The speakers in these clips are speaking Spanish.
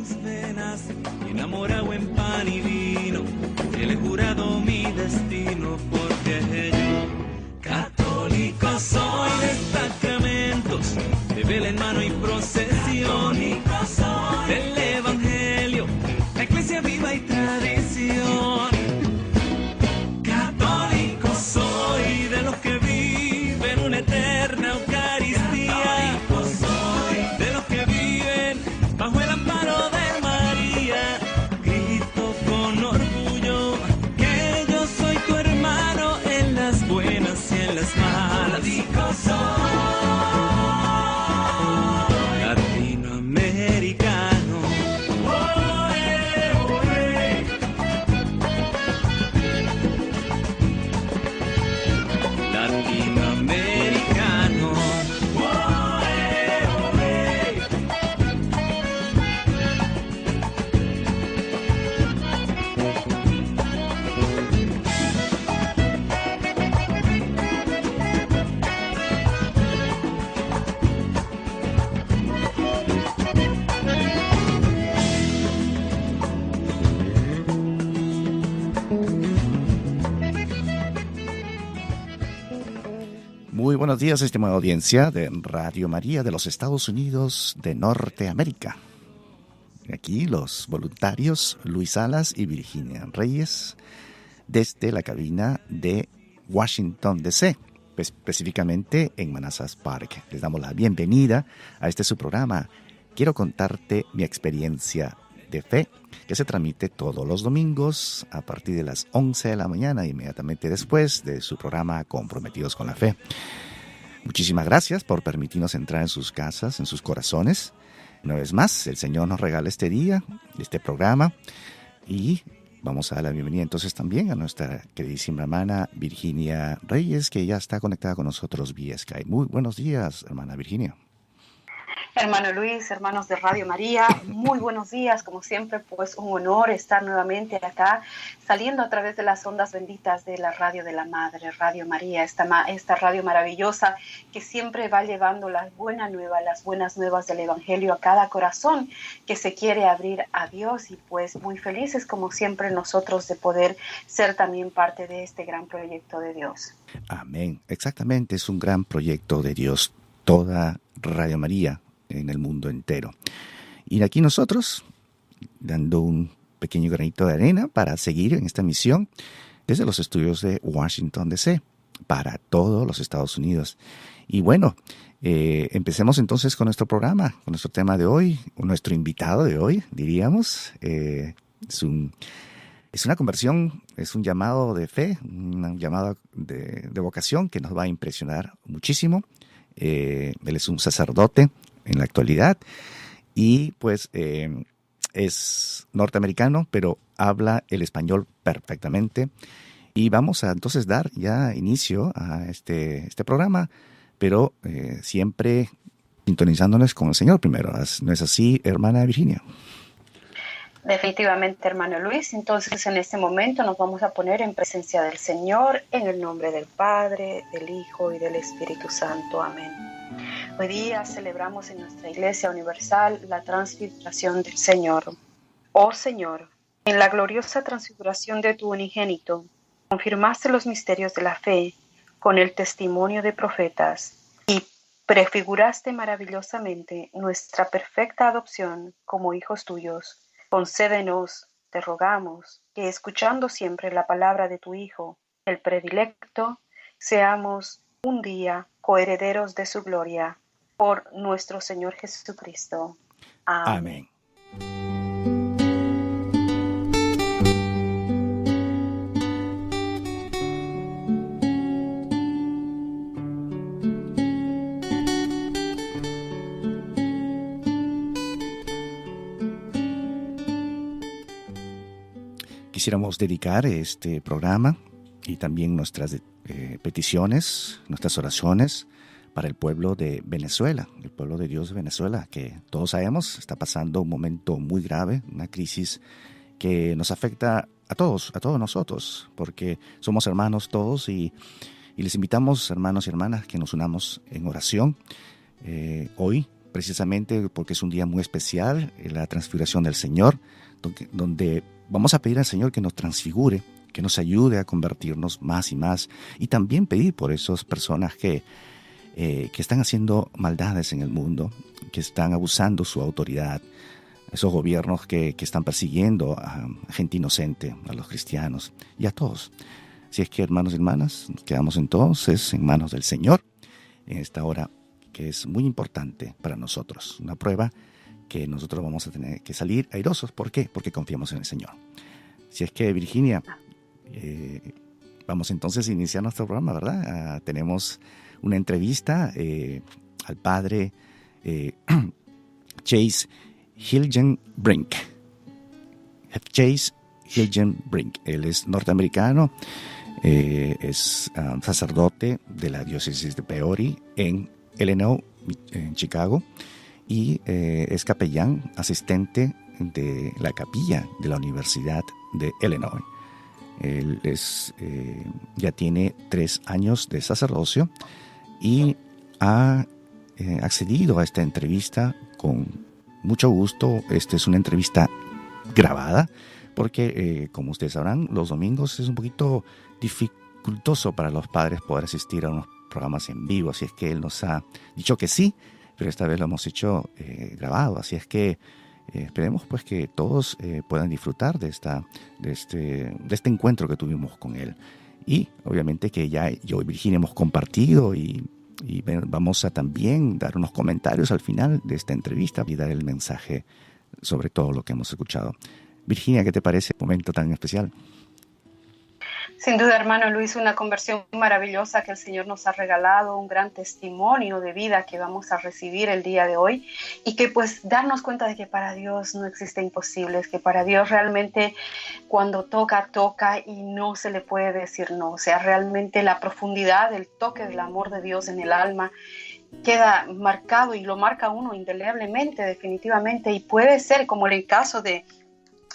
sus venas, enamorado en pan y vino, que le he jurado mi destino, porque yo, católico soy de sacramentos, de vela en mano y procesión, del evangelio, la iglesia viva y tradición. Católico soy de los que viven una eterna Eucaristía, de los que viven bajo el amparo de María. Grito con orgullo que yo soy tu hermano en las buenas y en las malas. Católico soy latinoamericano. Latinoamericano. Muy buenos días, estimada audiencia de Radio María de los Estados Unidos de Norteamérica. Aquí los voluntarios Luis Salas y Virginia Reyes desde la cabina de Washington, D.C., específicamente en Manassas Park. Les damos la bienvenida a este su programa. Quiero contarte mi experiencia de fe, que se transmite todos los domingos a partir de las 11 de la mañana, inmediatamente después de su programa Comprometidos con la Fe. Muchísimas gracias por permitirnos entrar en sus casas, en sus corazones. Una vez más, el Señor nos regala este día, este programa, y vamos a dar la bienvenida entonces también a nuestra queridísima hermana Virginia Reyes, que ya está conectada con nosotros vía Skype. Muy buenos días, hermana Virginia. Hermano Luis, hermanos de Radio María, muy buenos días, como siempre, pues un honor estar nuevamente acá, saliendo a través de las ondas benditas de la Radio de la Madre, Radio María, esta radio maravillosa que siempre va llevando las buenas nuevas del Evangelio a cada corazón que se quiere abrir a Dios, y pues muy felices como siempre nosotros de poder ser también parte de este gran proyecto de Dios. Amén, exactamente, es un gran proyecto de Dios, toda Radio María en el mundo entero. Y aquí nosotros, dando un pequeño granito de arena para seguir en esta misión desde los estudios de Washington, D.C., para todos los Estados Unidos. Y bueno, empecemos entonces con nuestro programa, con nuestro tema de hoy, nuestro invitado de hoy, diríamos. Es una conversión, es un llamado de fe, un llamado de vocación que nos va a impresionar muchísimo. Él es un sacerdote en la actualidad y pues es norteamericano, pero habla el español perfectamente. Y vamos a entonces dar ya inicio a este programa, pero siempre sintonizándonos con el Señor primero. ¿No es así, hermana Virginia? Definitivamente, hermano Luis. Entonces, en este momento nos vamos a poner en presencia del Señor, en el nombre del Padre, del Hijo y del Espíritu Santo. Amén. Hoy día celebramos en nuestra Iglesia Universal la transfiguración del Señor. Oh Señor, en la gloriosa transfiguración de tu unigénito, confirmaste los misterios de la fe con el testimonio de profetas y prefiguraste maravillosamente nuestra perfecta adopción como hijos tuyos. Concédenos, te rogamos, que escuchando siempre la palabra de tu Hijo, el predilecto, seamos un día coherederos de su gloria, por nuestro Señor Jesucristo. Amén. Quisiéramos dedicar este programa y también nuestras peticiones, nuestras oraciones para el pueblo de Venezuela, el pueblo de Dios de Venezuela, que todos sabemos está pasando un momento muy grave, una crisis que nos afecta a todos nosotros, porque somos hermanos todos y les invitamos, hermanos y hermanas, que nos unamos en oración hoy precisamente porque es un día muy especial, la transfiguración del Señor, donde vamos a pedir al Señor que nos transfigure, que nos ayude a convertirnos más y más, y también pedir por esas personas que están haciendo maldades en el mundo, que están abusando su autoridad, esos gobiernos que están persiguiendo a gente inocente, a los cristianos y a todos. Si es que, hermanos y hermanas, nos quedamos entonces en manos del Señor en esta hora que es muy importante para nosotros, una prueba que nosotros vamos a tener que salir airosos. ¿Por qué? Porque confiamos en el Señor. Si es que, Virginia, vamos entonces a iniciar nuestro programa, ¿verdad? Tenemos una entrevista al padre Chase Hilgenbrink. Chase Hilgenbrink. Él es norteamericano, es sacerdote de la diócesis de Peoria en Illinois, en Chicago, y es capellán asistente de la capilla de la Universidad de Illinois. Él ya tiene 3 años de sacerdocio y ha accedido a esta entrevista con mucho gusto. Esta es una entrevista grabada porque, como ustedes sabrán, los domingos es un poquito dificultoso para los padres poder asistir a unos programas en vivo, así es que él nos ha dicho que sí, pero esta vez lo hemos hecho grabado, así es que esperemos pues que todos puedan disfrutar de este encuentro que tuvimos con él. Y obviamente que ya yo y Virginia hemos compartido y vamos a también dar unos comentarios al final de esta entrevista y dar el mensaje sobre todo lo que hemos escuchado. Virginia, ¿qué te parece este momento tan especial? Sin duda, hermano Luis, una conversión maravillosa que el Señor nos ha regalado, un gran testimonio de vida que vamos a recibir el día de hoy, y que pues darnos cuenta de que para Dios no existe imposibles, que para Dios realmente cuando toca, toca y no se le puede decir no. O sea, realmente la profundidad del toque del amor de Dios en el alma queda marcado y lo marca uno indeleblemente, definitivamente, y puede ser como en el caso de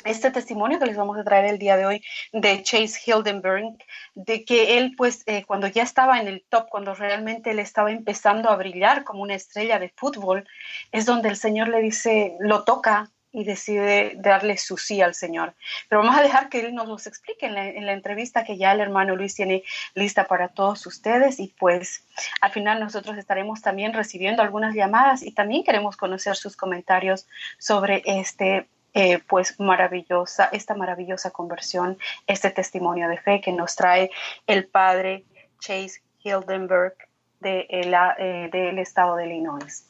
este testimonio que les vamos a traer el día de hoy de Chase Hilgenbrink, de que él pues cuando ya estaba en el top, cuando realmente él estaba empezando a brillar como una estrella de fútbol, es donde el Señor le dice, lo toca y decide darle su sí al Señor. Pero vamos a dejar que él nos los explique en la entrevista que ya el hermano Luis tiene lista para todos ustedes, y pues al final nosotros estaremos también recibiendo algunas llamadas y también queremos conocer sus comentarios sobre esta maravillosa conversión, este testimonio de fe que nos trae el padre Chase Hilgenbrink del estado de Illinois.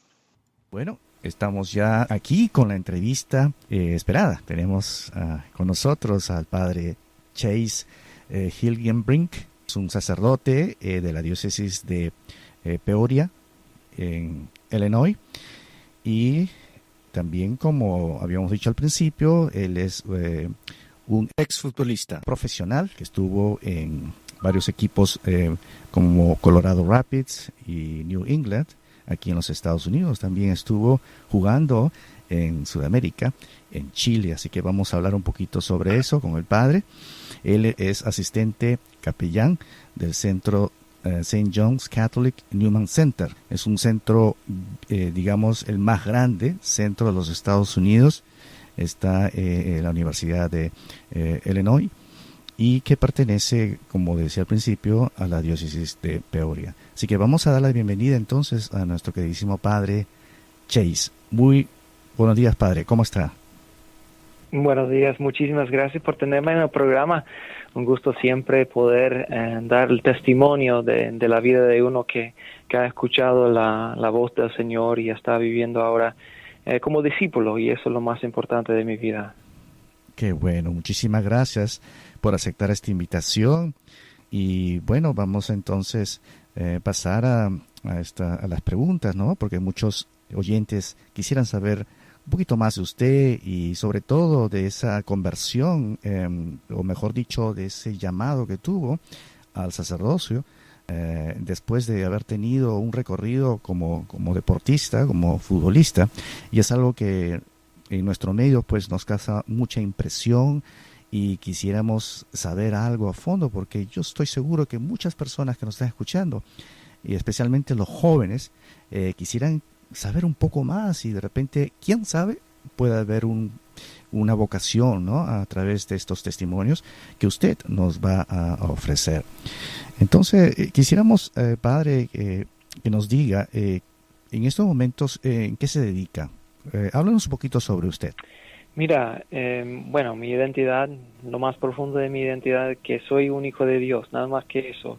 Bueno, estamos ya aquí con la entrevista esperada. Tenemos con nosotros al padre Chase Hilgenbrink, es un sacerdote de la diócesis de Peoria en Illinois, y también, como habíamos dicho al principio, él es un exfutbolista profesional que estuvo en varios equipos como Colorado Rapids y New England, aquí en los Estados Unidos. También estuvo jugando en Sudamérica, en Chile, así que vamos a hablar un poquito sobre eso con el padre. Él es asistente capellán del centro St. John's Catholic Newman Center. Es un centro, digamos, el más grande centro de los Estados Unidos. Está en la Universidad de Illinois, y que pertenece, como decía al principio, a la diócesis de Peoria. Así que vamos a dar la bienvenida entonces a nuestro queridísimo padre Chase. Muy buenos días, padre. ¿Cómo está? Buenos días. Muchísimas gracias por tenerme en el programa. Un gusto siempre poder dar el testimonio de la vida de uno que ha escuchado la voz del Señor y está viviendo ahora como discípulo, y eso es lo más importante de mi vida. Qué bueno, muchísimas gracias por aceptar esta invitación. Y bueno, vamos entonces pasar a las preguntas, ¿no? Porque muchos oyentes quisieran saber un poquito más de usted y sobre todo de esa conversión, o mejor dicho, de ese llamado que tuvo al sacerdocio después de haber tenido un recorrido como deportista, como futbolista, y es algo que en nuestro medio pues nos causa mucha impresión y quisiéramos saber algo a fondo, porque yo estoy seguro que muchas personas que nos están escuchando, y especialmente los jóvenes, quisieran saber un poco más y de repente, quién sabe, puede haber una vocación, ¿no? A través de estos testimonios que usted nos va a ofrecer. Entonces, quisiéramos, padre, que nos diga en estos momentos en qué se dedica. Háblanos un poquito sobre usted. Mira, bueno, mi identidad, lo más profundo de mi identidad es que soy un hijo de Dios, nada más que eso,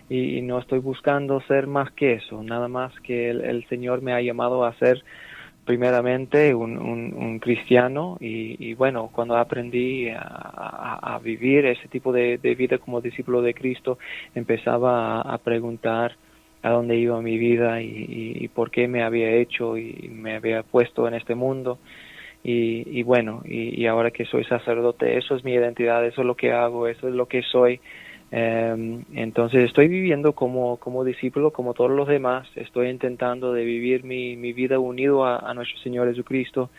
y no estoy buscando ser más que eso, nada más que el Señor me ha llamado a ser primeramente un cristiano y bueno, cuando aprendí a vivir ese tipo de vida como discípulo de Cristo, empezaba a preguntar a dónde iba mi vida y por qué me había hecho y me había puesto en este mundo. Y bueno, y ahora que soy sacerdote, eso es mi identidad, eso es lo que hago, eso es lo que soy. Entonces estoy viviendo como discípulo, como todos los demás. Estoy intentando de vivir mi vida unido a nuestro Señor Jesucristo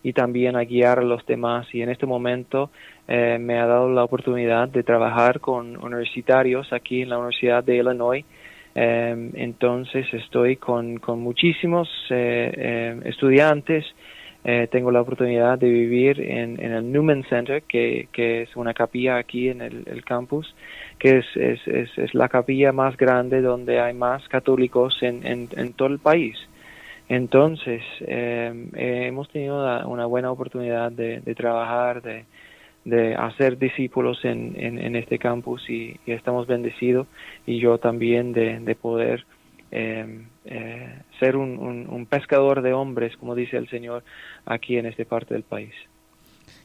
y también a guiar a los demás. Y en este momento me ha dado la oportunidad de trabajar con universitarios aquí en la Universidad de Illinois. Entonces estoy con muchísimos estudiantes. Tengo la oportunidad de vivir en el Newman Center, que es una capilla aquí en el campus, que es la capilla más grande donde hay más católicos en todo el país. Entonces, hemos tenido una buena oportunidad de trabajar, de hacer discípulos en este campus y estamos bendecidos, y yo también de poder ser un pescador de hombres, como dice el Señor, aquí en esta parte del país.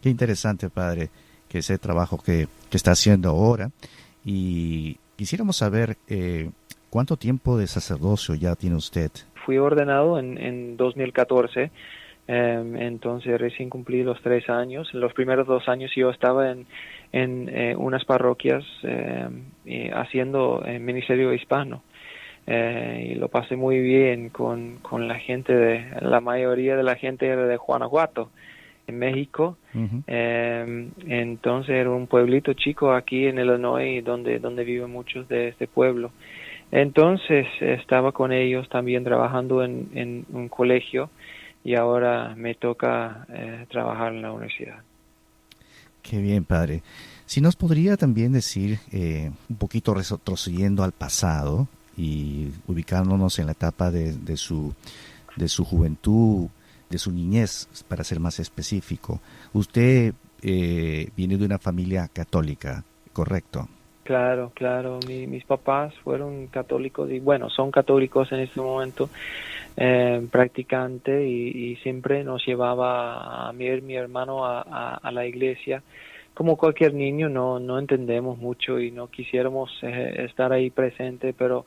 Qué interesante, padre, que ese trabajo que está haciendo ahora. Y quisiéramos saber cuánto tiempo de sacerdocio ya tiene usted. Fui ordenado en 2014, entonces recién cumplí los 3 años. En los primeros 2 años yo estaba en unas parroquias haciendo ministerio hispano. Y lo pasé muy bien con la gente, la mayoría de la gente era de Guanajuato, en México. Uh-huh. Entonces era un pueblito chico aquí en Illinois donde viven muchos de este pueblo. Entonces estaba con ellos también trabajando en un colegio y ahora me toca trabajar en la universidad. Qué bien, padre. Si nos podría también decir, un poquito retrocediendo al pasado y ubicándonos en la etapa de su juventud, de su niñez, para ser más específico. Usted viene de una familia católica, ¿correcto? Claro. Mis papás fueron católicos y bueno, son católicos en este momento, practicante y siempre nos llevaba a mí y mi hermano a la iglesia. Como cualquier niño no entendemos mucho y no quisiéramos estar ahí presente, pero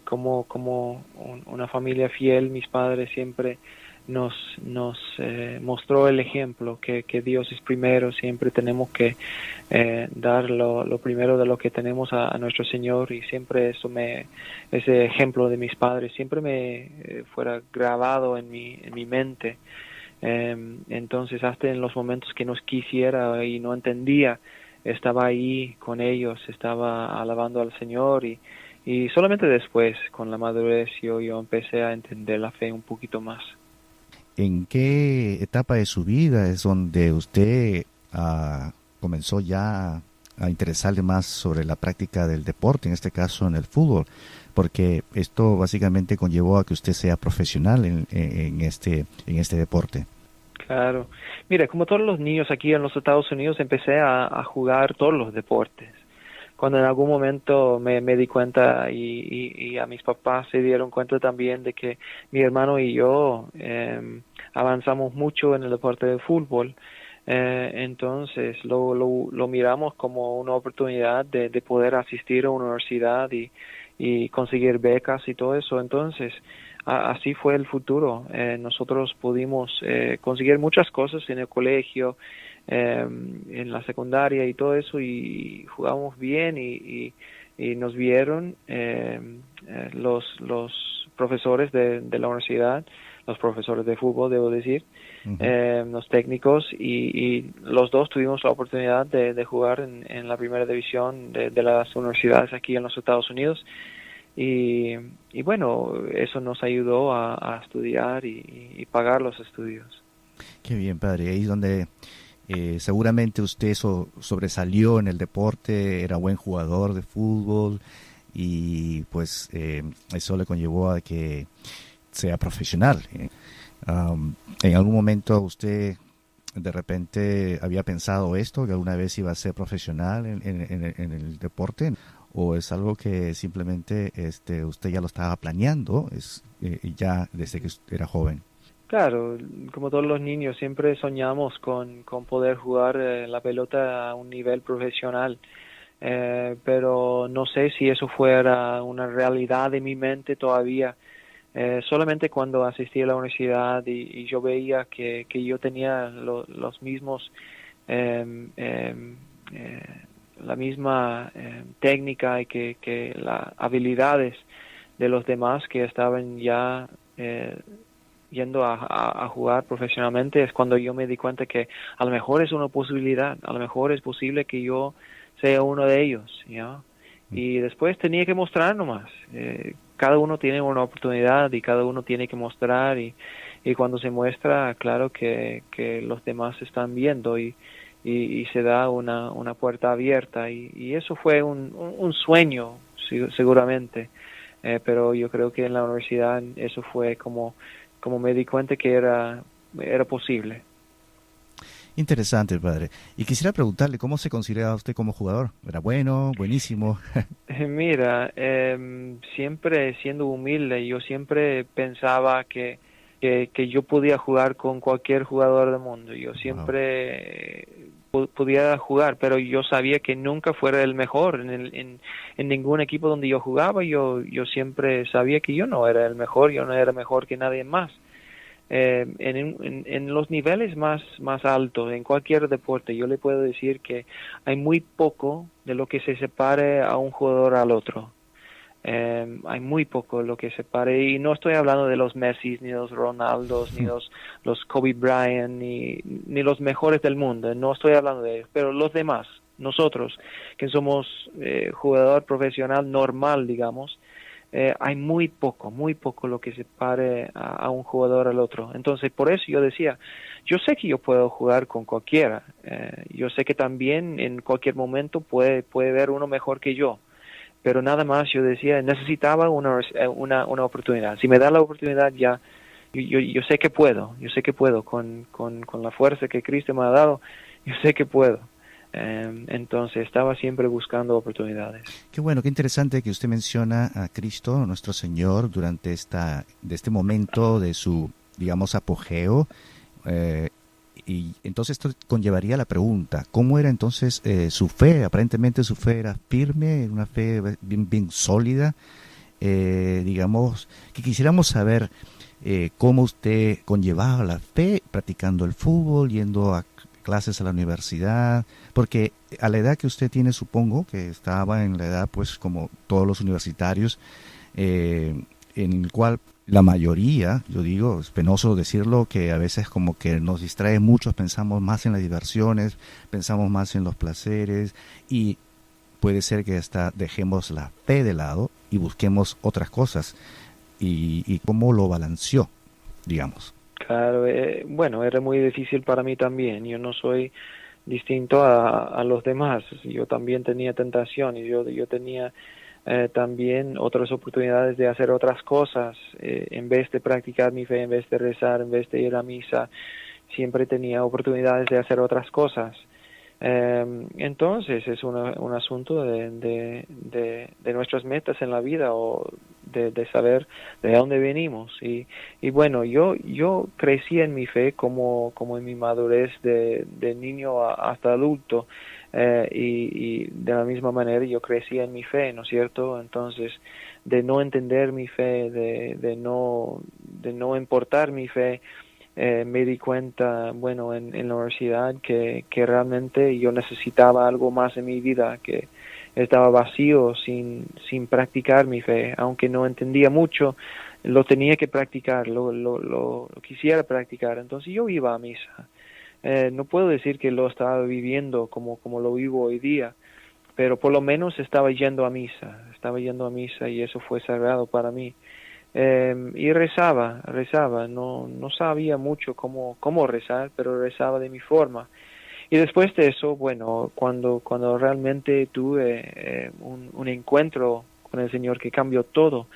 como una familia fiel, mis padres siempre nos mostró el ejemplo que Dios es primero. Siempre tenemos que dar lo primero de lo que tenemos a nuestro Señor, y siempre ese ejemplo de mis padres siempre me fuera grabado en mi mente. Entonces hasta en los momentos que no quisiera y no entendía, estaba ahí con ellos, estaba alabando al Señor, y solamente después, con la madurez, yo empecé a entender la fe un poquito más. ¿En qué etapa de su vida es donde usted comenzó ya a interesarle más sobre la práctica del deporte, en este caso en el fútbol? Porque esto básicamente conllevó a que usted sea profesional en este deporte. Claro. Mira, como todos los niños aquí en los Estados Unidos, empecé a jugar todos los deportes. Cuando en algún momento me di cuenta y a mis papás se dieron cuenta también de que mi hermano y yo avanzamos mucho en el deporte de fútbol, entonces lo miramos como una oportunidad de poder asistir a una universidad y conseguir becas y todo eso. Entonces así fue el futuro. Nosotros pudimos conseguir muchas cosas en el colegio, en la secundaria y todo eso, y jugamos bien y nos vieron los profesores de la universidad, los profesores de fútbol, debo decir, uh-huh. Los técnicos, y los dos tuvimos la oportunidad de jugar en la primera división de las universidades aquí en los Estados Unidos. y bueno, eso nos ayudó a estudiar y pagar los estudios. Qué bien, padre. Ahí es donde seguramente usted sobresalió en el deporte, era buen jugador de fútbol y pues eso le conllevó a que sea profesional. ¿En algún momento usted de repente había pensado esto, que alguna vez iba a ser profesional en el deporte? ¿O es algo que simplemente usted ya lo estaba planeando ya desde que era joven? Claro, como todos los niños, siempre soñamos con poder jugar la pelota a un nivel profesional, pero no sé si eso fuera una realidad en mi mente todavía. Solamente cuando asistí a la universidad y yo veía que yo tenía los mismos, la misma técnica y que las habilidades de los demás que estaban ya yendo a jugar profesionalmente, es cuando yo me di cuenta que a lo mejor es una posibilidad, a lo mejor es posible que yo sea uno de ellos, ¿ya? Y después tenía que mostrar nomás. Cada uno tiene una oportunidad y cada uno tiene que mostrar y cuando se muestra, claro que los demás están viendo y se da una puerta abierta y eso fue un sueño seguramente, pero yo creo que en la universidad eso fue como me di cuenta que era posible. Interesante, padre. Y quisiera preguntarle, ¿cómo se consideraba usted como jugador? ¿Era bueno, buenísimo? Mira, siempre siendo humilde, yo siempre pensaba que yo podía jugar con cualquier jugador del mundo. Yo siempre podía jugar, pero yo sabía que nunca fuera el mejor. En ningún equipo donde yo jugaba, yo siempre sabía que yo no era el mejor, yo no era mejor que nadie más. En los niveles más altos, en cualquier deporte, yo le puedo decir que hay muy poco de lo que se separe a un jugador al otro. Hay muy poco lo que separe, y no estoy hablando de los Messi, ni los Ronaldos, ni los Kobe Bryant, ni los mejores del mundo, no estoy hablando de ellos, pero los demás, nosotros, que somos jugador profesional normal, digamos, hay muy poco lo que separe a un jugador al otro. Entonces, por eso yo decía, yo sé que yo puedo jugar con cualquiera, yo sé que también en cualquier momento puede haber uno mejor que yo, pero nada más yo decía, necesitaba una oportunidad. Si me da la oportunidad ya, yo sé que puedo, con la fuerza que Cristo me ha dado, yo sé que puedo. Entonces estaba siempre buscando oportunidades. Qué bueno, qué interesante que usted menciona a Cristo, nuestro Señor, durante este momento de su, digamos, apogeo. Y entonces esto conllevaría la pregunta, ¿cómo era entonces su fe? Aparentemente su fe era firme, una fe bien sólida. Digamos, que quisiéramos saber cómo usted conllevaba la fe practicando el fútbol, yendo a clases a la universidad, porque a la edad que usted tiene, supongo que estaba en la edad, pues, como todos los universitarios, en el cual la mayoría, yo digo, es penoso decirlo, que a veces como que nos distrae mucho, pensamos más en las diversiones, pensamos más en los placeres, y puede ser que hasta dejemos la fe de lado y busquemos otras cosas. Y cómo lo balanceó, digamos. Claro, bueno, era muy difícil para mí también. Yo no soy distinto a los demás. Yo también tenía tentaciones. Yo tenía también otras oportunidades de hacer otras cosas. En vez de practicar mi fe, en vez de rezar, en vez de ir a misa, siempre tenía oportunidades de hacer otras cosas. Entonces es un asunto de nuestras metas en la vida, o de saber de dónde venimos, y bueno, yo crecí en mi fe como en mi madurez de niño hasta adulto, y de la misma manera yo crecí en mi fe, ¿no es cierto? Entonces, de no entender mi fe, de no importar mi fe, me di cuenta, bueno, en la universidad que realmente yo necesitaba algo más en mi vida, que estaba vacío sin practicar mi fe, aunque no entendía mucho, lo tenía que practicar, lo quisiera practicar. Entonces yo iba a misa. No puedo decir que lo estaba viviendo como lo vivo hoy día, pero por lo menos estaba yendo a misa, estaba yendo a misa y eso fue sagrado para mí. Y rezaba, no sabía mucho cómo rezar, pero rezaba de mi forma. Y después de eso, bueno, cuando realmente tuve un encuentro con el Señor que cambió todo,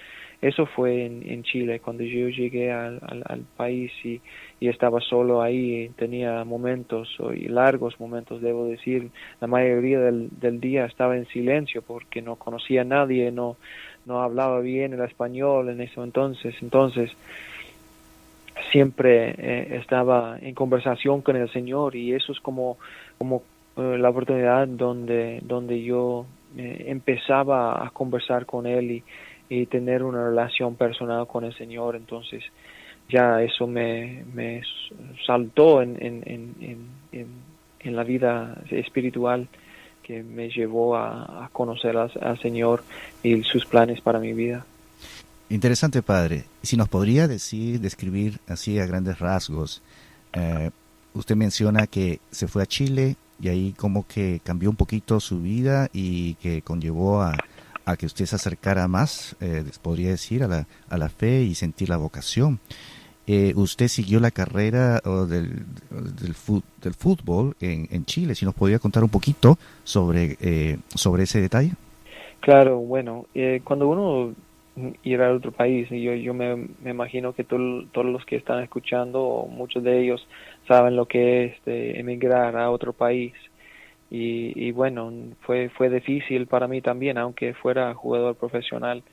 eso fue en Chile, cuando yo llegué al país y estaba solo ahí, tenía momentos, y largos momentos, debo decir, la mayoría del día estaba en silencio porque no conocía a nadie, no hablaba bien el español en eso entonces siempre estaba en conversación con el Señor, y eso es como la oportunidad donde yo empezaba a conversar con Él y tener una relación personal con el Señor. Entonces ya eso me saltó en la vida espiritual, que me llevó a conocer al Señor y sus planes para mi vida. Interesante, padre. Si nos podría describir así a grandes rasgos, usted menciona que se fue a Chile y ahí como que cambió un poquito su vida y que conllevó a que usted se acercara más, podría decir, a la fe y sentir la vocación. Usted siguió la carrera del fútbol en Chile. Si nos podría contar un poquito sobre ese detalle. Claro, bueno, cuando uno ir a otro país, y yo me imagino que todos los que están escuchando, muchos de ellos saben lo que es emigrar a otro país, y bueno, fue difícil para mí también, aunque fuera jugador profesional.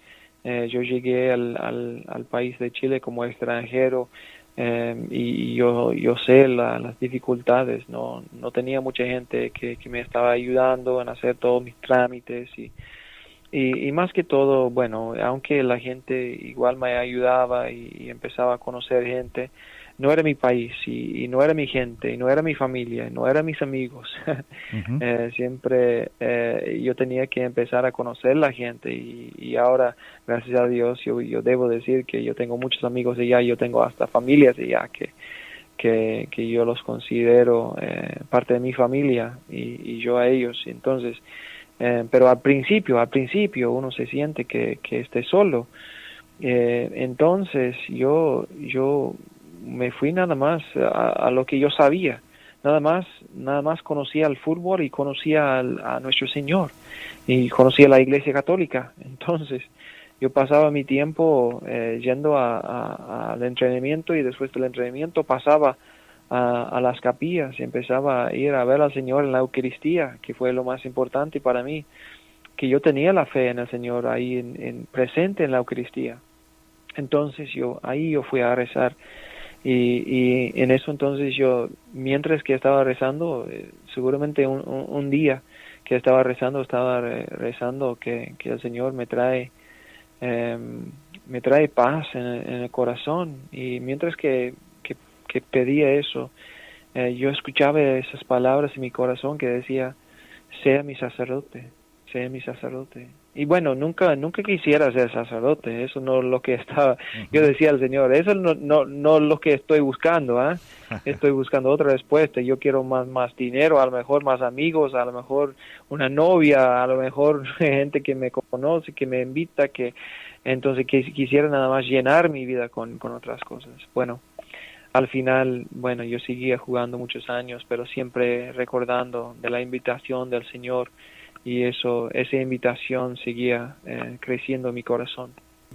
Yo llegué al país de Chile como extranjero, y yo sé las dificultades. No tenía mucha gente que me estaba ayudando en hacer todos mis trámites, y más que todo, bueno, aunque la gente igual me ayudaba y empezaba a conocer gente, no era mi país, y no era mi gente, y no era mi familia, y no eran mis amigos. Uh-huh. Siempre yo tenía que empezar a conocer la gente, y ahora, gracias a Dios, yo debo decir que yo tengo muchos amigos de allá, yo tengo hasta familias de allá que yo los considero parte de mi familia, y yo a ellos. Entonces, pero al principio uno se siente que esté solo. Entonces yo me fui nada más a lo que yo sabía, nada más conocía el fútbol y conocía a nuestro Señor, y conocía la Iglesia Católica. Entonces yo pasaba mi tiempo yendo al entrenamiento, y después del entrenamiento pasaba a las capillas y empezaba a ir a ver al Señor en la Eucaristía, que fue lo más importante para mí, que yo tenía la fe en el Señor ahí presente en la Eucaristía. Entonces yo fui a rezar, y en eso entonces yo, mientras que estaba rezando, seguramente un día que estaba rezando que el Señor me trae paz en el corazón, y mientras que pedía eso, yo escuchaba esas palabras en mi corazón que decía: sea mi sacerdote. Y bueno, nunca quisiera ser sacerdote, eso no es lo que estaba. Uh-huh. Yo decía al Señor, eso no es lo que estoy buscando, estoy buscando otra respuesta. Yo quiero más dinero, a lo mejor más amigos, a lo mejor una novia, a lo mejor gente que me conoce, que me invita, entonces quisiera nada más llenar mi vida con otras cosas. Bueno, al final, bueno, yo seguía jugando muchos años, pero siempre recordando de la invitación del Señor, y esa invitación seguía creciendo en mi corazón.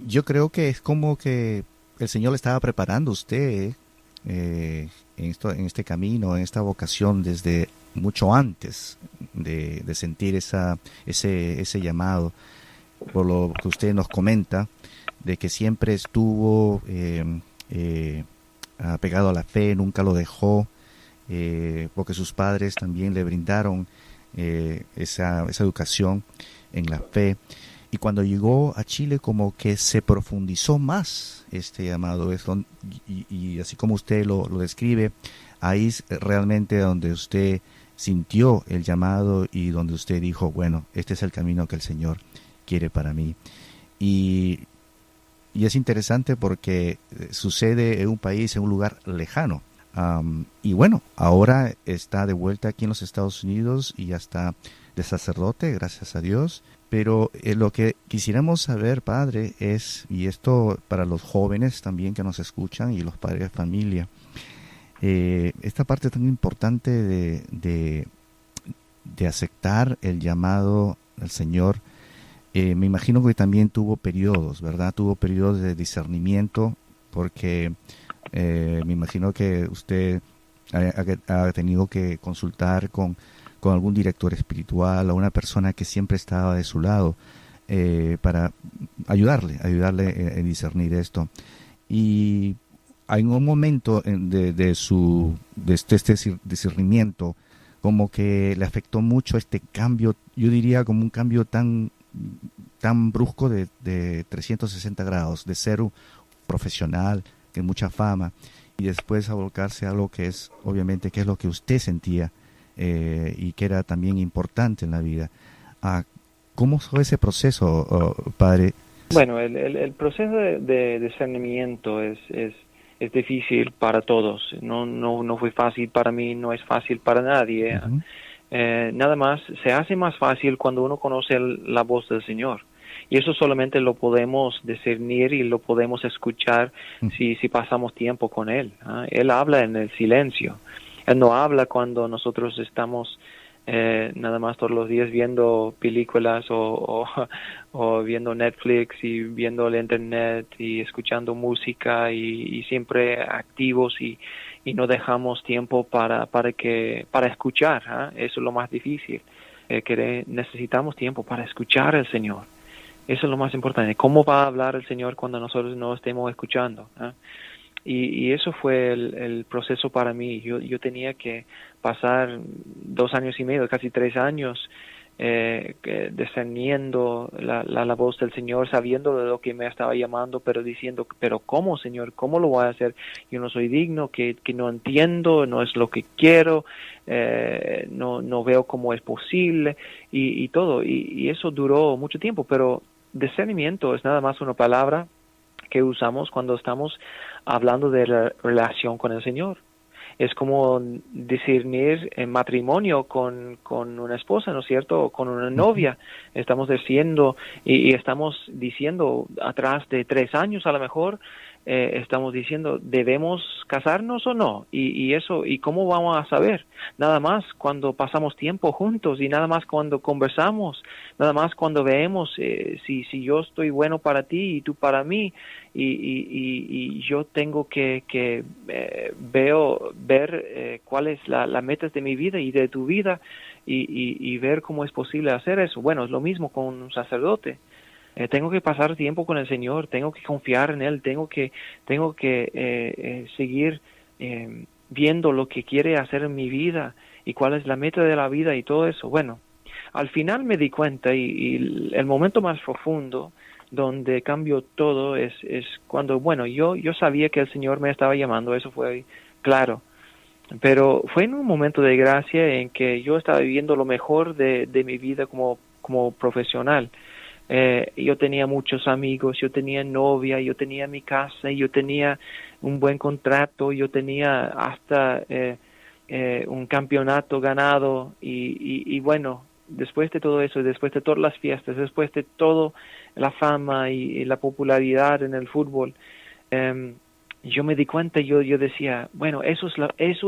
Yo creo que es como que el Señor le estaba preparando a usted en este camino, en esta vocación, desde mucho antes de sentir ese llamado, por lo que usted nos comenta, de que siempre estuvo apegado a la fe, nunca lo dejó, porque sus padres también le brindaron esa educación en la fe, y cuando llegó a Chile como que se profundizó más este llamado, y así como usted lo describe, ahí es realmente donde usted sintió el llamado y donde usted dijo, bueno, este es el camino que el Señor quiere para mí. Y es interesante porque sucede en un país, en un lugar lejano Y bueno, ahora está de vuelta aquí en los Estados Unidos y ya está de sacerdote, gracias a Dios. Pero lo que quisiéramos saber, padre, es, y esto para los jóvenes también que nos escuchan y los padres de familia, esta parte tan importante de aceptar el llamado al Señor. Me imagino que también tuvo periodos, ¿verdad? Tuvo periodos de discernimiento, porque me imagino que usted ha tenido que consultar con algún director espiritual o una persona que siempre estaba de su lado para ayudarle a discernir esto. Y hay un momento de este discernimiento como que le afectó mucho este cambio, yo diría como un cambio tan brusco de 360 grados, de ser un profesional, que mucha fama, y después a volcarse a algo que es, obviamente, que es lo que usted sentía y que era también importante en la vida. ¿Cómo fue ese proceso, padre? Bueno, el proceso de discernimiento es difícil para todos. No fue fácil para mí, no es fácil para nadie. Uh-huh. Nada más, se hace más fácil cuando uno conoce la voz del Señor. Y eso solamente lo podemos discernir y lo podemos escuchar si pasamos tiempo con Él. Él habla en el silencio. Él no habla cuando nosotros estamos nada más todos los días viendo películas o viendo Netflix y viendo el internet y escuchando música y siempre activos y no dejamos tiempo para escuchar. Eso es lo más difícil. Necesitamos tiempo para escuchar al Señor. Eso es lo más importante. ¿Cómo va a hablar el Señor cuando nosotros no estemos escuchando? Y eso fue el proceso para mí. Yo tenía que pasar 2 años y medio, casi 3 años, discerniendo la voz del Señor, sabiendo de lo que me estaba llamando, pero diciendo, pero ¿cómo, Señor? ¿Cómo lo voy a hacer? Yo no soy digno, que no entiendo, no es lo que quiero, no veo cómo es posible y todo. Y eso duró mucho tiempo, pero discernimiento es nada más una palabra que usamos cuando estamos hablando de la relación con el Señor. Es como discernir en matrimonio con una esposa, ¿no es cierto? O con una novia. Estamos diciendo, y estamos diciendo atrás de 3 años a lo mejor, estamos diciendo, ¿debemos casarnos o no? Y eso, ¿y cómo vamos a saber? Nada más cuando pasamos tiempo juntos y nada más cuando conversamos, nada más cuando vemos si yo estoy bueno para ti y tú para mí, y yo tengo que ver cuál es la meta de mi vida y de tu vida y ver cómo es posible hacer eso. Bueno, es lo mismo con un sacerdote. Tengo que pasar tiempo con el Señor, tengo que confiar en Él, tengo que seguir viendo lo que quiere hacer en mi vida y cuál es la meta de la vida y todo eso. Bueno, al final me di cuenta y el momento más profundo donde cambió todo es cuando, bueno, yo sabía que el Señor me estaba llamando, eso fue claro, pero fue en un momento de gracia en que yo estaba viviendo lo mejor de mi vida como profesional. Yo tenía muchos amigos, yo tenía novia, yo tenía mi casa, yo tenía un buen contrato, yo tenía hasta un campeonato ganado y bueno, después de todo eso, después de todas las fiestas, después de toda la fama y la popularidad en el fútbol, yo me di cuenta, yo decía, bueno, eso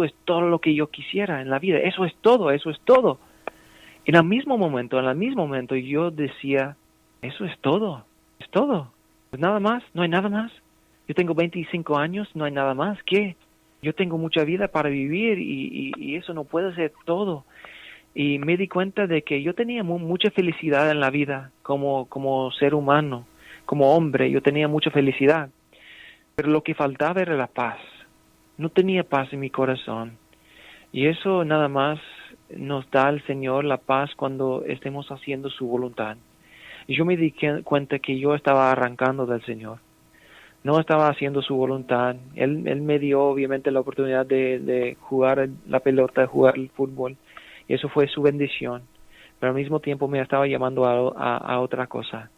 es todo lo que yo quisiera en la vida, eso es todo. En el mismo momento yo decía, eso es todo, pues nada más, no hay nada más. Yo tengo 25 años, no hay nada más. ¿Qué? Yo tengo mucha vida para vivir y eso no puede ser todo. Y me di cuenta de que yo tenía mucha felicidad en la vida como ser humano, como hombre, yo tenía mucha felicidad. Pero lo que faltaba era la paz. No tenía paz en mi corazón. Y eso nada más nos da el Señor la paz cuando estemos haciendo su voluntad. Y yo me di cuenta que yo estaba arrancando del Señor. No estaba haciendo su voluntad. Él me dio obviamente la oportunidad de jugar la pelota, de jugar el fútbol. Y eso fue su bendición. Pero al mismo tiempo me estaba llamando a otra cosa.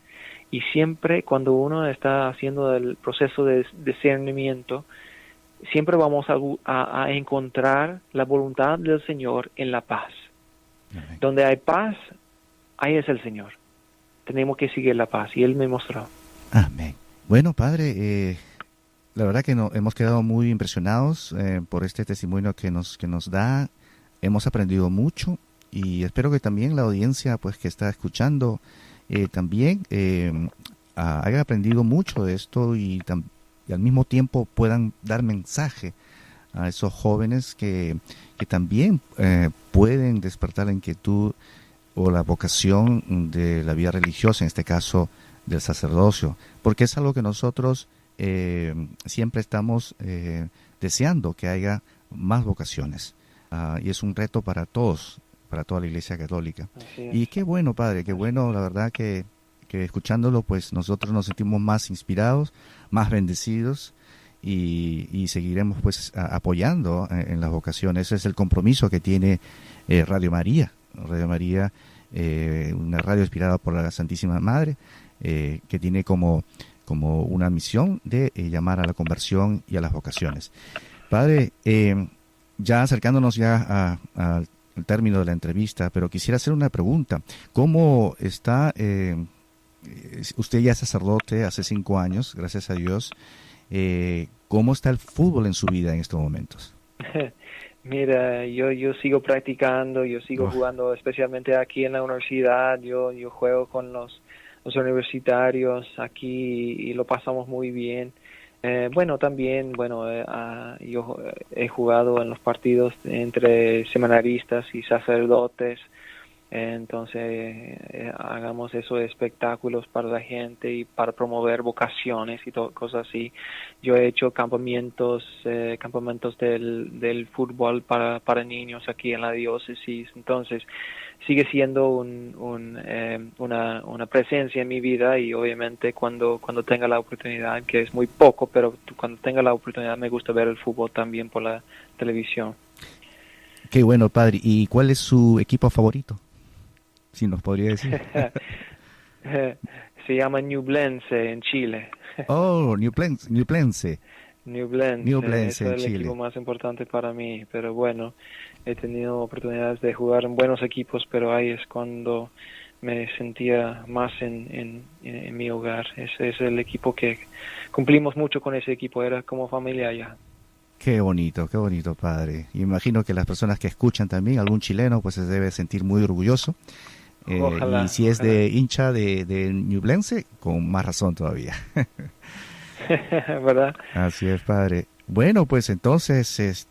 Y siempre cuando uno está haciendo el proceso de discernimiento, siempre vamos a encontrar la voluntad del Señor en la paz. Amén. Donde hay paz, ahí es el Señor. Tenemos que seguir la paz, y Él me mostró. Amén. Bueno, Padre, la verdad que hemos quedado muy impresionados por este testimonio que nos da. Hemos aprendido mucho, y espero que también la audiencia pues que está escuchando también haya aprendido mucho de esto, y al mismo tiempo puedan dar mensaje a esos jóvenes que también pueden despertar la inquietud o la vocación de la vida religiosa, en este caso del sacerdocio, porque es algo que nosotros siempre estamos deseando que haya más vocaciones, y es un reto para todos, para toda la Iglesia Católica. Y qué bueno, Padre, qué bueno, la verdad que escuchándolo pues nosotros nos sentimos más inspirados, más bendecidos, y seguiremos pues apoyando en las vocaciones. Ese es el compromiso que tiene Radio María. Radio María, una radio inspirada por la Santísima Madre, que tiene como una misión de llamar a la conversión y a las vocaciones. Padre, ya acercándonos ya al término de la entrevista, pero quisiera hacer una pregunta. ¿Cómo está, usted ya es sacerdote hace 5 años, gracias a Dios, cómo está el fútbol en su vida en estos momentos? Mira, yo sigo practicando, yo sigo jugando, especialmente aquí en la universidad. Yo juego con los universitarios aquí y lo pasamos muy bien. También, yo he jugado en los partidos entre seminaristas y sacerdotes. Entonces hagamos esos espectáculos para la gente y para promover vocaciones y cosas así. Yo he hecho campamentos del fútbol para niños aquí en la diócesis. Entonces sigue siendo una presencia en mi vida, y obviamente cuando tenga la oportunidad, que es muy poco, pero cuando tenga la oportunidad me gusta ver el fútbol también por la televisión. Qué bueno, Padre. ¿Y cuál es su equipo favorito? Si nos podría decir. Se llama Ñublense en Chile. Oh, Ñublense. Ñublense Es el Chile. equipo más importante para mí, pero bueno, he tenido oportunidades de jugar en buenos equipos, pero ahí es cuando me sentía más en mi hogar. Ese es el equipo que cumplimos mucho con ese equipo, era como familia ya. Qué bonito, Padre. Imagino que las personas que escuchan también, algún chileno, pues se debe sentir muy orgulloso. Ojalá, y si es de hincha de Ñublense, con más razón todavía. ¿Verdad? Así es, Padre. Bueno, pues entonces,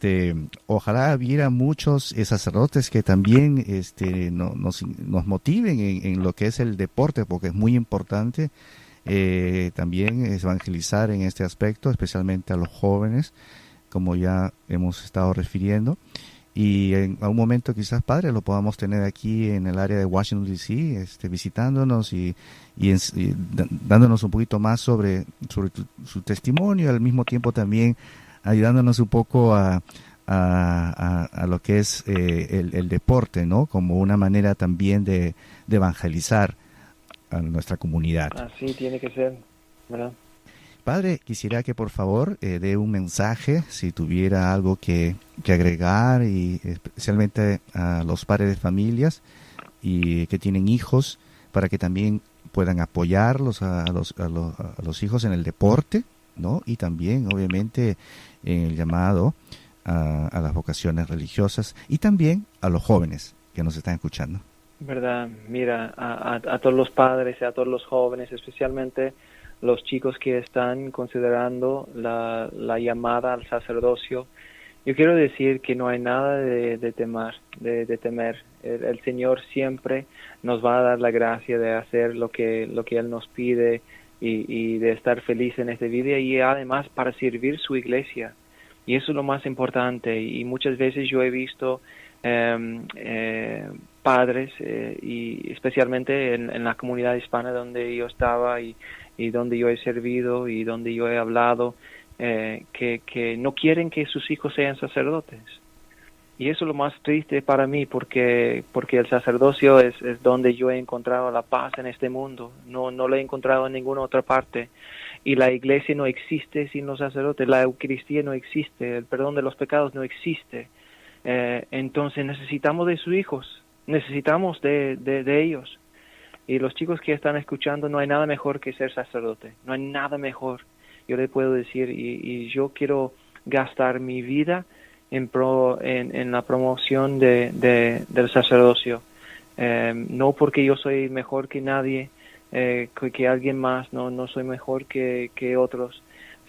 ojalá hubiera muchos sacerdotes que también nos motiven en lo que es el deporte, porque es muy importante también evangelizar en este aspecto, especialmente a los jóvenes, como ya hemos estado refiriendo. Y en algún momento quizás, Padre, lo podamos tener aquí en el área de Washington, D.C., visitándonos y dándonos un poquito más sobre su testimonio, al mismo tiempo también ayudándonos un poco a lo que es el deporte, ¿no? Como una manera también de evangelizar a nuestra comunidad. Así tiene que ser, ¿verdad? Padre, quisiera que por favor dé un mensaje, si tuviera algo que agregar, y especialmente a los padres de familias y que tienen hijos, para que también puedan apoyarlos a los hijos en el deporte, ¿no? Y también, obviamente, en el llamado a las vocaciones religiosas, y también a los jóvenes que nos están escuchando. ¿Verdad? Mira, a todos los padres y a todos los jóvenes, especialmente los chicos que están considerando la llamada al sacerdocio, yo quiero decir que no hay nada de temer. El Señor siempre nos va a dar la gracia de hacer lo que Él nos pide, y de estar feliz en esta vida, y además para servir su iglesia. Y eso es lo más importante. Y muchas veces yo he visto padres, y especialmente en la comunidad hispana donde yo estaba y donde yo he servido y donde yo he hablado, que no quieren que sus hijos sean sacerdotes. Y eso es lo más triste para mí, porque el sacerdocio es donde yo he encontrado la paz en este mundo. No lo he encontrado en ninguna otra parte. Y la iglesia no existe sin los sacerdotes, la Eucaristía no existe, el perdón de los pecados no existe. Entonces necesitamos de sus hijos, necesitamos de ellos. Y los chicos que están escuchando, no hay nada mejor que ser sacerdote, no hay nada mejor. Yo le puedo decir, y yo quiero gastar mi vida en la promoción del sacerdocio. No porque yo soy mejor que nadie, que alguien más, no soy mejor que otros,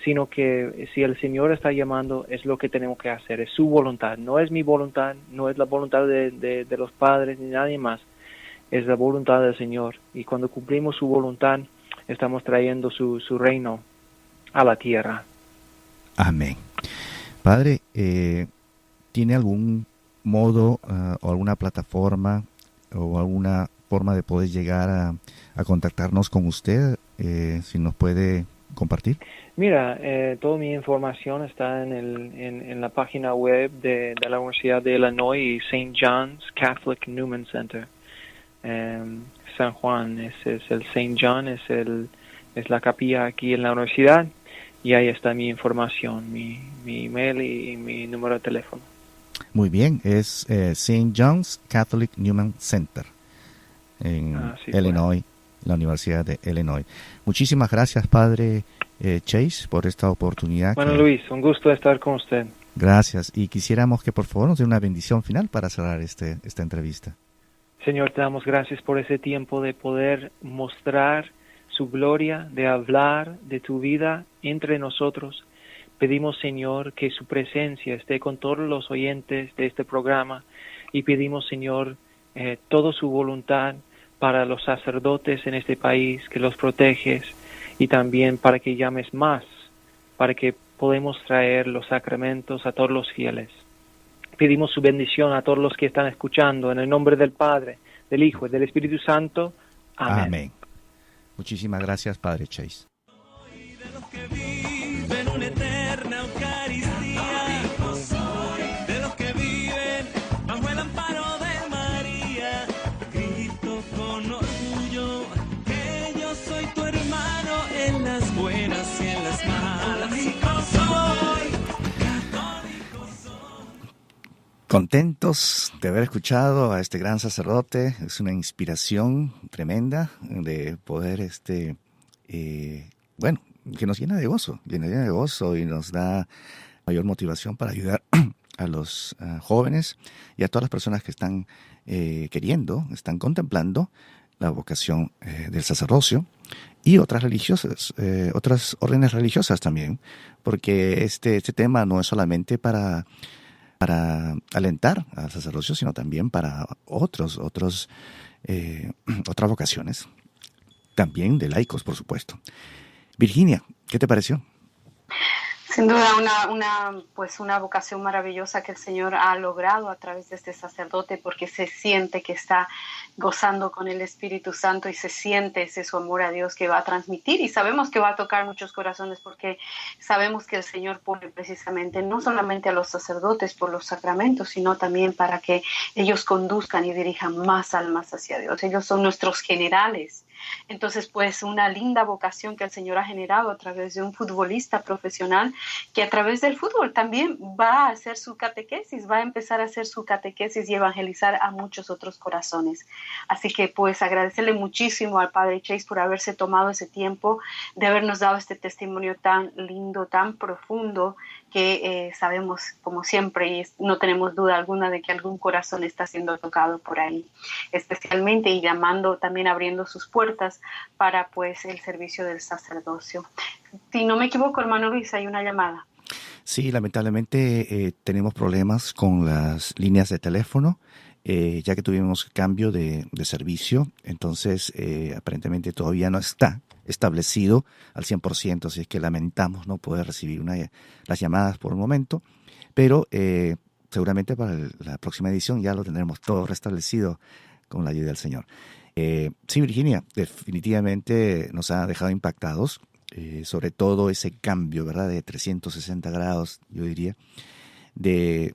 sino que si el Señor está llamando, es lo que tenemos que hacer, es su voluntad, no es mi voluntad, no es la voluntad de los padres ni nadie más, es la voluntad del Señor. Y cuando cumplimos su voluntad, estamos trayendo su reino a la tierra. Amén. Padre, ¿tiene algún modo o alguna plataforma o alguna forma de poder llegar a contactarnos con usted? Si nos puede compartir. Mira, toda mi información está en la página web de la Universidad de Illinois y St. John's Catholic Newman Center. San Juan es el St. John, es la capilla aquí en la universidad, y ahí está mi información, mi email y mi número de teléfono. Muy bien, es St. John's Catholic Newman Center en Illinois, la Universidad de Illinois. Muchísimas gracias, Padre Chase, por esta oportunidad. Bueno, Luis, un gusto estar con usted. Gracias, y quisiéramos que por favor nos dé una bendición final para cerrar esta entrevista. Señor, te damos gracias por ese tiempo de poder mostrar su gloria, de hablar de tu vida entre nosotros. Pedimos, Señor, que su presencia esté con todos los oyentes de este programa, y pedimos, Señor, toda su voluntad para los sacerdotes en este país, que los proteges, y también para que llames más, para que podamos traer los sacramentos a todos los fieles. Pedimos su bendición a todos los que están escuchando, en el nombre del Padre, del Hijo y del Espíritu Santo. Amén. Amén. Muchísimas gracias, Padre Chase. De los que viven una eterna Eucaristía, de los que viven bajo el amparo de María, grito con orgullo que yo soy tu hermano en las buenas y en las malas. Contentos de haber escuchado a este gran sacerdote. Es una inspiración tremenda de poder, que nos llena de gozo, y nos da mayor motivación para ayudar a los jóvenes y a todas las personas que están están contemplando la vocación del sacerdocio, y otras religiosas, otras órdenes religiosas también, porque este tema no es solamente para alentar al sacerdocio, sino también para otras vocaciones, también de laicos, por supuesto. Virginia, ¿qué te pareció? Sin duda una vocación maravillosa que el Señor ha logrado a través de este sacerdote, porque se siente que está gozando con el Espíritu Santo y se siente ese su amor a Dios que va a transmitir, y sabemos que va a tocar muchos corazones, porque sabemos que el Señor pone precisamente no solamente a los sacerdotes por los sacramentos, sino también para que ellos conduzcan y dirijan más almas hacia Dios. Ellos son nuestros generales. Entonces, pues una linda vocación que el Señor ha generado a través de un futbolista profesional, que a través del fútbol también va a hacer su catequesis, va a empezar a hacer su catequesis y evangelizar a muchos otros corazones. Así que pues agradecerle muchísimo al Padre Chase por haberse tomado ese tiempo, de habernos dado este testimonio tan lindo, tan profundo, que sabemos, como siempre, y no tenemos duda alguna de que algún corazón está siendo tocado por ahí, especialmente, y llamando, también abriendo sus puertas para pues el servicio del sacerdocio. Si no me equivoco, hermano Luis, hay una llamada. Sí, lamentablemente tenemos problemas con las líneas de teléfono, ya que tuvimos cambio de servicio. Entonces aparentemente todavía no está establecido al 100%, así es que lamentamos no poder recibir las llamadas por un momento, pero seguramente para la próxima edición ya lo tendremos todo restablecido con la ayuda del Señor. Sí, Virginia, definitivamente nos ha dejado impactados, sobre todo ese cambio, ¿verdad?, de 360 grados, yo diría, de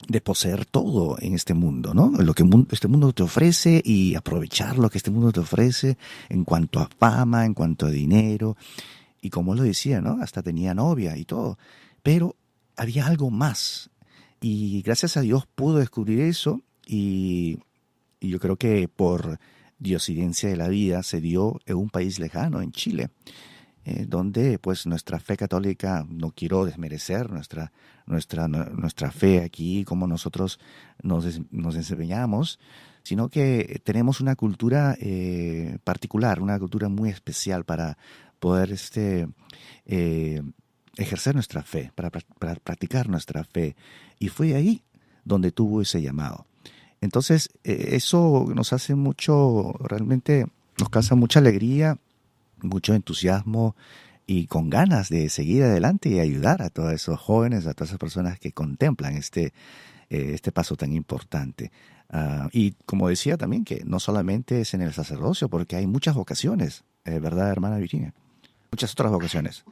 de poseer todo en este mundo, ¿no? Lo que este mundo te ofrece y aprovechar lo que este mundo te ofrece en cuanto a fama, en cuanto a dinero. Y como lo decía, ¿no? Hasta tenía novia y todo. Pero había algo más. Y gracias a Dios pudo descubrir eso y yo creo que por diosidencia de la vida se dio en un país lejano, en Chile, donde pues nuestra fe católica, no quiero desmerecer nuestra fe aquí, como nosotros nos desempeñamos, sino que tenemos una cultura particular, una cultura muy especial para poder eh, ejercer nuestra fe, para practicar nuestra fe. Y fue ahí donde tuvo ese llamado. Entonces, eso nos hace mucho, realmente nos causa mucha alegría, mucho entusiasmo y con ganas de seguir adelante y ayudar a todos esos jóvenes, a todas esas personas que contemplan este paso tan importante. Y como decía también, que no solamente es en el sacerdocio, porque hay muchas vocaciones, ¿verdad, hermana Virginia? Muchas otras vocaciones.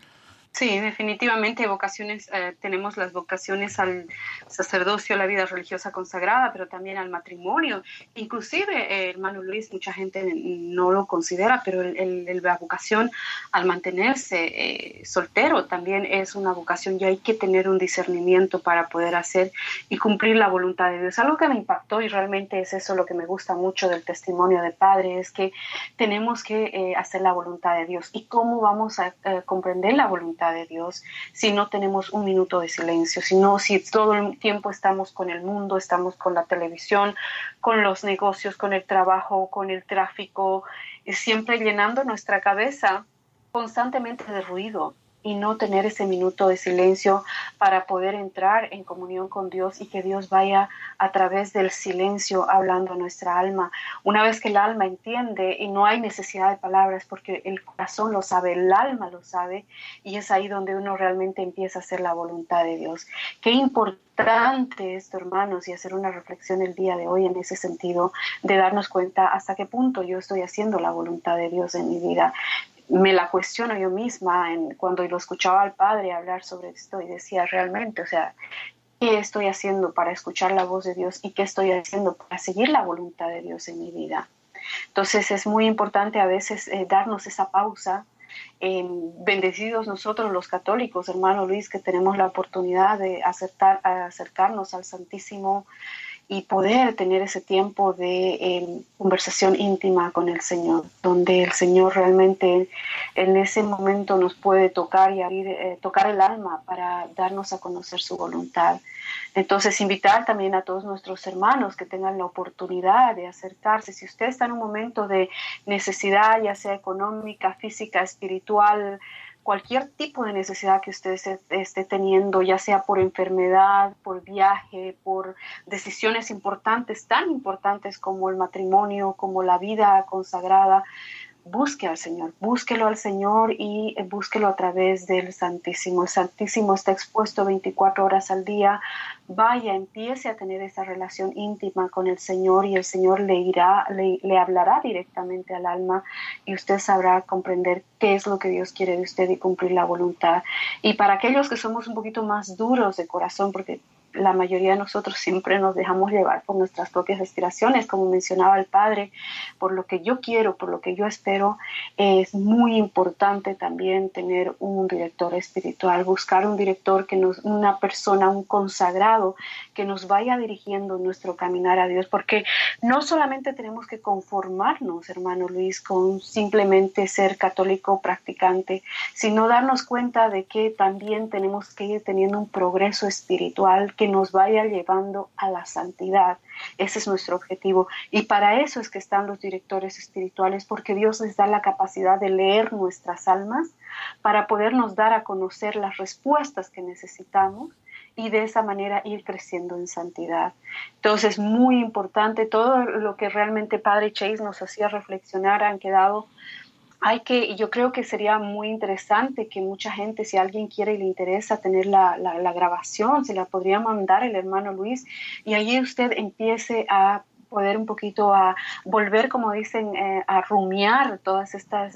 Sí, definitivamente vocaciones, tenemos las vocaciones al sacerdocio, a la vida religiosa consagrada, pero también al matrimonio. Inclusive, hermano Luis, mucha gente no lo considera, pero la vocación al mantenerse soltero también es una vocación y hay que tener un discernimiento para poder hacer y cumplir la voluntad de Dios. Algo que me impactó y realmente es eso lo que me gusta mucho del testimonio de padre, es que tenemos que hacer la voluntad de Dios. ¿Y cómo vamos a comprender la voluntad de Dios si no tenemos un minuto de silencio, si todo el tiempo estamos con el mundo, estamos con la televisión, con los negocios, con el trabajo, con el tráfico, siempre llenando nuestra cabeza constantemente de ruido y no tener ese minuto de silencio para poder entrar en comunión con Dios y que Dios vaya a través del silencio hablando a nuestra alma. Una vez que el alma entiende y no hay necesidad de palabras porque el corazón lo sabe, el alma lo sabe y es ahí donde uno realmente empieza a hacer la voluntad de Dios. Qué importante esto, hermanos, y hacer una reflexión el día de hoy en ese sentido de darnos cuenta hasta qué punto yo estoy haciendo la voluntad de Dios en mi vida. Me la cuestiono yo misma cuando lo escuchaba al padre hablar sobre esto y decía realmente, o sea, ¿qué estoy haciendo para escuchar la voz de Dios y qué estoy haciendo para seguir la voluntad de Dios en mi vida? Entonces es muy importante a veces darnos esa pausa. Bendecidos nosotros los católicos, hermano Luis, que tenemos la oportunidad de acercarnos al Santísimo y poder tener ese tiempo de conversación íntima con el Señor, donde el Señor realmente en ese momento nos puede tocar y abrir, tocar el alma para darnos a conocer su voluntad. Entonces, invitar también a todos nuestros hermanos que tengan la oportunidad de acercarse. Si usted está en un momento de necesidad, ya sea económica, física, espiritual, cualquier tipo de necesidad que usted esté teniendo, ya sea por enfermedad, por viaje, por decisiones importantes, tan importantes como el matrimonio, como la vida consagrada, busque al Señor, búsquelo al Señor y búsquelo a través del Santísimo. El Santísimo está expuesto 24 horas al día. Vaya, empiece a tener esa relación íntima con el Señor y el Señor le hablará directamente al alma y usted sabrá comprender qué es lo que Dios quiere de usted y cumplir la voluntad. Y para aquellos que somos un poquito más duros de corazón, porque la mayoría de nosotros siempre nos dejamos llevar por nuestras propias aspiraciones, como mencionaba el padre, por lo que yo quiero, por lo que yo espero. Es muy importante también tener un director espiritual, buscar un director una persona, un consagrado que nos vaya dirigiendo nuestro caminar a Dios, porque no solamente tenemos que conformarnos, hermano Luis, con simplemente ser católico practicante, sino darnos cuenta de que también tenemos que ir teniendo un progreso espiritual que nos vaya llevando a la santidad. Ese es nuestro objetivo y para eso es que están los directores espirituales, porque Dios les da la capacidad de leer nuestras almas para podernos dar a conocer las respuestas que necesitamos y de esa manera ir creciendo en santidad. Entonces, muy importante, todo lo que realmente Padre Chase nos hacía reflexionar han quedado. Yo creo que sería muy interesante que mucha gente, si alguien quiere y le interesa tener la grabación, se la podría mandar el hermano Luis y allí usted empiece a poder un poquito a volver, como dicen, a rumiar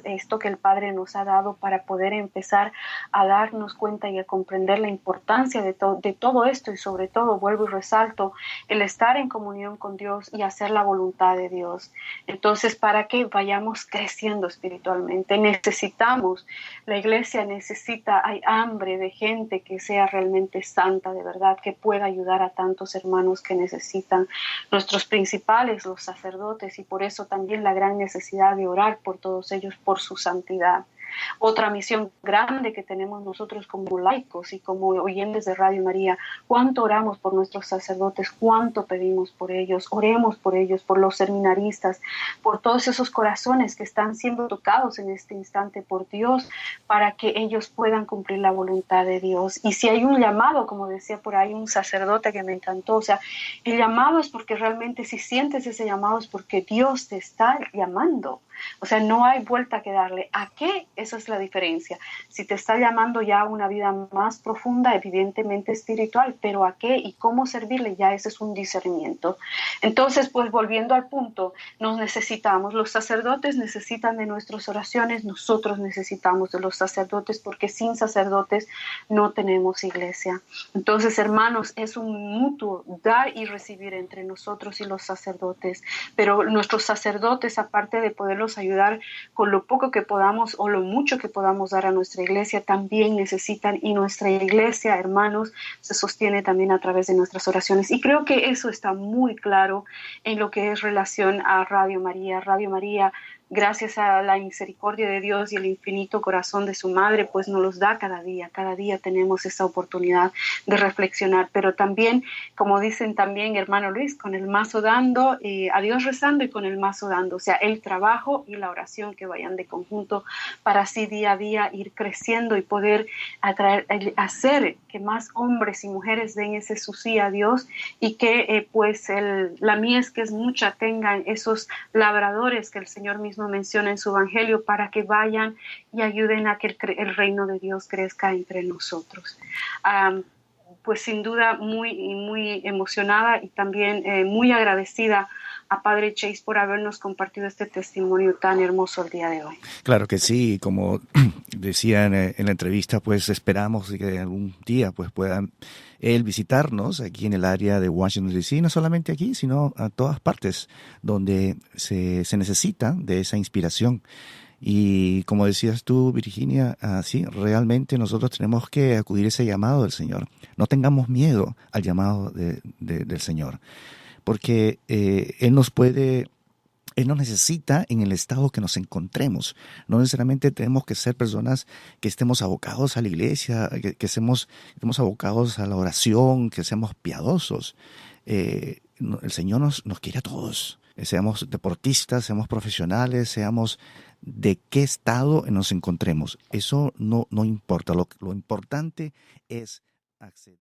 esto que el Padre nos ha dado para poder empezar a darnos cuenta y a comprender la importancia de todo esto, y sobre todo, vuelvo y resalto, el estar en comunión con Dios y hacer la voluntad de Dios. Entonces, para que vayamos creciendo espiritualmente, la iglesia necesita, hay hambre de gente que sea realmente santa, de verdad, que pueda ayudar a tantos hermanos que necesitan, nuestros principales, los sacerdotes, y por eso también la gran necesidad de orar por todos ellos, por su santidad. Otra misión grande que tenemos nosotros como laicos y como oyentes de Radio María: cuánto oramos por nuestros sacerdotes, cuánto pedimos por ellos, oremos por ellos, por los seminaristas, por todos esos corazones que están siendo tocados en este instante por Dios, para que ellos puedan cumplir la voluntad de Dios. Y si hay un llamado, como decía por ahí un sacerdote que me encantó, o sea, el llamado es porque realmente, si sientes ese llamado, es porque Dios te está llamando. O sea, no hay vuelta que darle. ¿A qué? Esa es la diferencia. Si te está llamando ya a una vida más profunda, evidentemente espiritual, pero ¿a qué y cómo servirle? Ya ese es un discernimiento. Entonces, pues volviendo al punto, nos necesitamos. Los sacerdotes necesitan de nuestras oraciones, nosotros necesitamos de los sacerdotes, porque sin sacerdotes no tenemos iglesia. Entonces, hermanos, es un mutuo dar y recibir entre nosotros y los sacerdotes, pero nuestros sacerdotes, aparte de poderlos ayudar con lo poco que podamos o lo mucho que podamos dar a nuestra iglesia, también necesitan, y nuestra iglesia, hermanos, se sostiene también a través de nuestras oraciones. Y creo que eso está muy claro en lo que es relación a Radio María. Radio María, gracias a la misericordia de Dios y el infinito corazón de su madre, pues nos los da cada día. Cada día tenemos esa oportunidad de reflexionar, pero también, como dicen también, hermano Luis, con el mazo dando, a Dios rezando y con el mazo dando, o sea, el trabajo y la oración que vayan de conjunto, para así día a día ir creciendo y poder hacer que más hombres y mujeres den ese su sí a Dios, y que pues la mies, que es mucha, tengan esos labradores que el Señor mismo menciona en su evangelio, para que vayan y ayuden a que el reino de Dios crezca entre nosotros. Pues sin duda muy emocionada y también muy agradecida a Padre Chase por habernos compartido este testimonio tan hermoso el día de hoy. Claro que sí, como decía en la entrevista, pues esperamos que algún día pues pueda él visitarnos aquí en el área de Washington D.C., no solamente aquí, sino a todas partes donde se necesita de esa inspiración. Y como decías tú, Virginia, sí, realmente nosotros tenemos que acudir a ese llamado del Señor. No tengamos miedo al llamado del Señor, porque Él nos necesita en el estado que nos encontremos. No necesariamente tenemos que ser personas que estemos abocados a la iglesia, que estemos abocados a la oración, que seamos piadosos. El Señor nos quiere a todos. Seamos deportistas, seamos profesionales, seamos de qué estado nos encontremos. Eso no importa. Lo importante es acceder.